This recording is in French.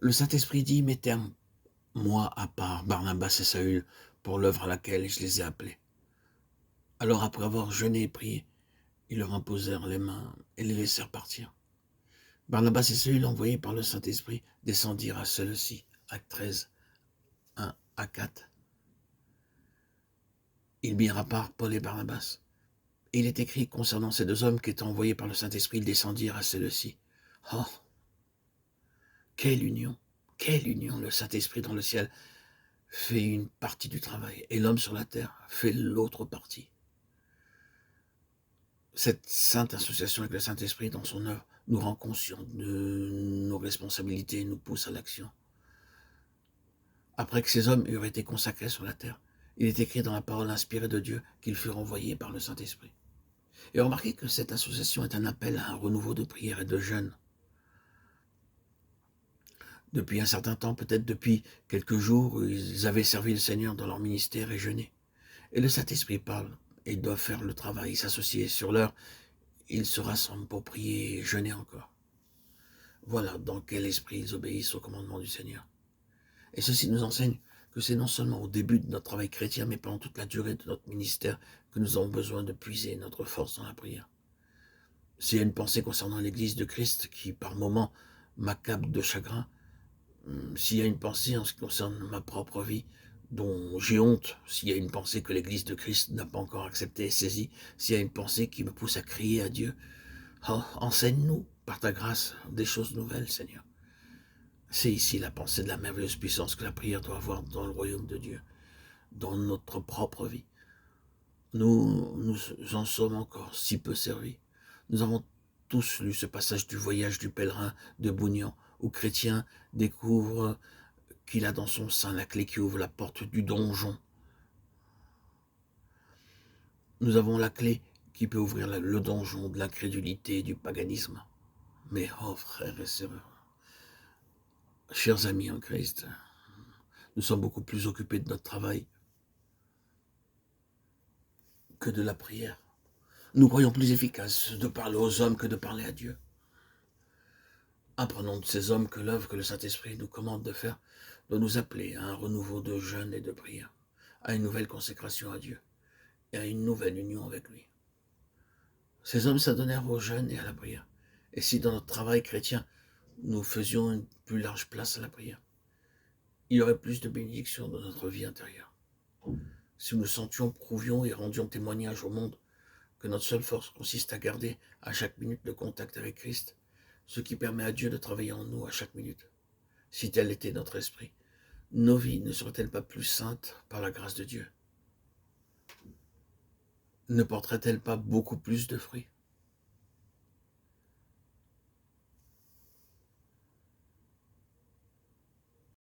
Le Saint-Esprit dit, mettez-moi à part Barnabas et Saül pour l'œuvre à laquelle je les ai appelés. Alors après avoir jeûné et prié, ils leur imposèrent les mains et les laissèrent partir. Barnabas et Saül, envoyés par le Saint-Esprit, descendirent à Séleucie, Acte 13, 1 à 4. Ils mirent à part Paul et Barnabas. Et il est écrit concernant ces deux hommes qui étaient envoyés par le Saint-Esprit, ils descendirent à Séleucie. Oh, quelle union! Quelle union! Le Saint-Esprit dans le ciel fait une partie du travail et l'homme sur la terre fait l'autre partie. Cette sainte association avec le Saint-Esprit dans son œuvre nous rend conscients de nos responsabilités et nous pousse à l'action. Après que ces hommes eurent été consacrés sur la terre, il est écrit dans la parole inspirée de Dieu qu'ils furent envoyés par le Saint-Esprit. Et remarquez que cette association est un appel à un renouveau de prière et de jeûne. Depuis un certain temps, peut-être depuis quelques jours, ils avaient servi le Seigneur dans leur ministère et jeûné. Et le Saint-Esprit parle, et ils doivent faire le travail, s'associer. Sur l'heure, ils se rassemblent pour prier et jeûner encore. Voilà dans quel esprit ils obéissent au commandement du Seigneur. Et ceci nous enseigne que c'est non seulement au début de notre travail chrétien, mais pendant toute la durée de notre ministère, que nous avons besoin de puiser notre force dans la prière. S'il y a une pensée concernant l'Église de Christ qui, par moments, m'accable de chagrin, s'il y a une pensée en ce qui concerne ma propre vie, dont j'ai honte, s'il y a une pensée que l'Église de Christ n'a pas encore acceptée et saisie, s'il y a une pensée qui me pousse à crier à Dieu, oh, enseigne-nous, par ta grâce, des choses nouvelles, Seigneur. C'est ici la pensée de la merveilleuse puissance que la prière doit avoir dans le royaume de Dieu, dans notre propre vie. Nous en sommes encore si peu servis. Nous avons tous lu ce passage du voyage du pèlerin de Bougnan, où Chrétien découvre qu'il a dans son sein la clé qui ouvre la porte du donjon. Nous avons la clé qui peut ouvrir le donjon de l'incrédulité et du paganisme. Mais oh frères et sœurs, chers amis en Christ, nous sommes beaucoup plus occupés de notre travail que de la prière. Nous croyons plus efficace de parler aux hommes que de parler à Dieu. Apprenons de ces hommes que l'œuvre que le Saint-Esprit nous commande de faire doit nous appeler à un renouveau de jeûne et de prière, à une nouvelle consécration à Dieu et à une nouvelle union avec lui. Ces hommes s'adonnèrent au jeûne et à la prière. Et si dans notre travail chrétien, nous faisions une plus large place à la prière, il y aurait plus de bénédictions dans notre vie intérieure. Si nous sentions, prouvions et rendions témoignage au monde que notre seule force consiste à garder à chaque minute le contact avec Christ, ce qui permet à Dieu de travailler en nous à chaque minute. Si tel était notre esprit, nos vies ne seraient-elles pas plus saintes par la grâce de Dieu? Ne porteraient-elles pas beaucoup plus de fruits?